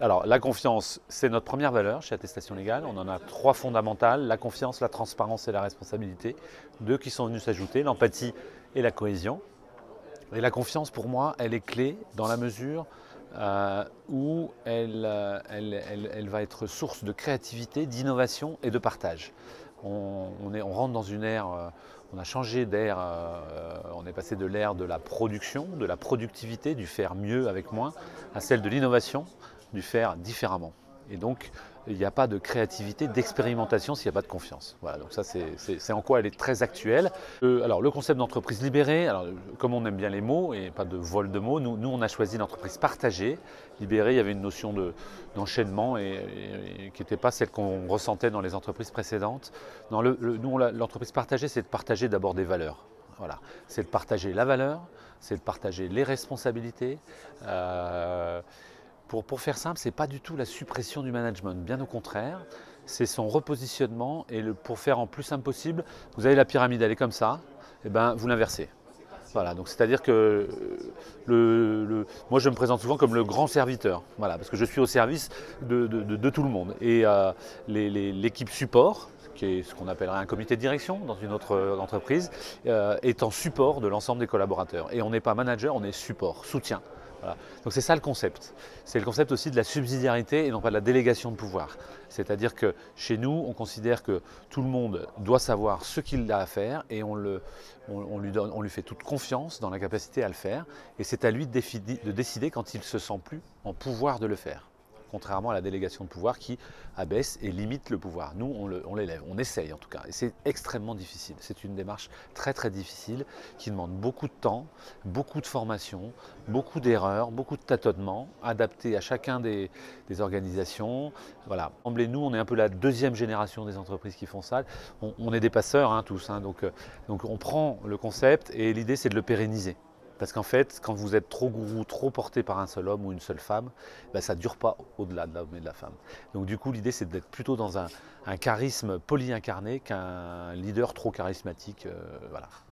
Alors, la confiance, c'est notre première valeur chez Attestation Légale. On en a 3 fondamentales, la confiance, la transparence et la responsabilité. 2 qui sont venus s'ajouter, l'empathie et la cohésion. Et la confiance, pour moi, elle est clé dans la mesure où elle va être source de créativité, d'innovation et de partage. On rentre dans une ère, on a changé d'ère, on est passé de l'ère de la production, de la productivité, du faire mieux avec moins, à celle de l'innovation, du faire différemment. Et donc, il n'y a pas de créativité, d'expérimentation s'il n'y a pas de confiance. Voilà, donc ça, c'est en quoi elle est très actuelle. Alors, le concept d'entreprise libérée, alors, comme on aime bien les mots et pas de vol de mots, nous on a choisi l'entreprise partagée. Libérée, il y avait une notion d'enchaînement et qui n'était pas celle qu'on ressentait dans les entreprises précédentes. Nous, l'entreprise partagée, c'est de partager d'abord des valeurs. Voilà. C'est de partager la valeur, c'est de partager les responsabilités. Pour faire simple, ce n'est pas du tout la suppression du management, bien au contraire, c'est son repositionnement et pour faire en plus simple possible, vous avez la pyramide, elle est comme ça, et ben vous l'inversez. Voilà, donc c'est-à-dire que moi je me présente souvent comme le grand serviteur, voilà, parce que je suis au service de tout le monde. Et l'équipe support, qui est ce qu'on appellerait un comité de direction dans une autre entreprise, est en support de l'ensemble des collaborateurs. Et on n'est pas manager, on est support, soutien. Voilà. Donc c'est ça le concept. C'est le concept aussi de la subsidiarité et non pas de la délégation de pouvoir. C'est-à-dire que chez nous, on considère que tout le monde doit savoir ce qu'il a à faire et on lui fait toute confiance dans la capacité à le faire. Et c'est à lui de décider quand il ne se sent plus en pouvoir de le faire. Contrairement à la délégation de pouvoir qui abaisse et limite le pouvoir. Nous, on l'élève, on essaye en tout cas. Et c'est extrêmement difficile. C'est une démarche très très difficile qui demande beaucoup de temps, beaucoup de formation, beaucoup d'erreurs, beaucoup de tâtonnements, adaptés à chacun des organisations. Voilà. Nous, on est un peu la deuxième génération des entreprises qui font ça. On est des passeurs hein, tous. Hein, donc on prend le concept et l'idée c'est de le pérenniser. Parce qu'en fait, quand vous êtes trop gourou, trop porté par un seul homme ou une seule femme, ben ça ne dure pas au-delà de l'homme et de la femme. Donc du coup, l'idée, c'est d'être plutôt dans un charisme polyincarné qu'un leader trop charismatique. Voilà.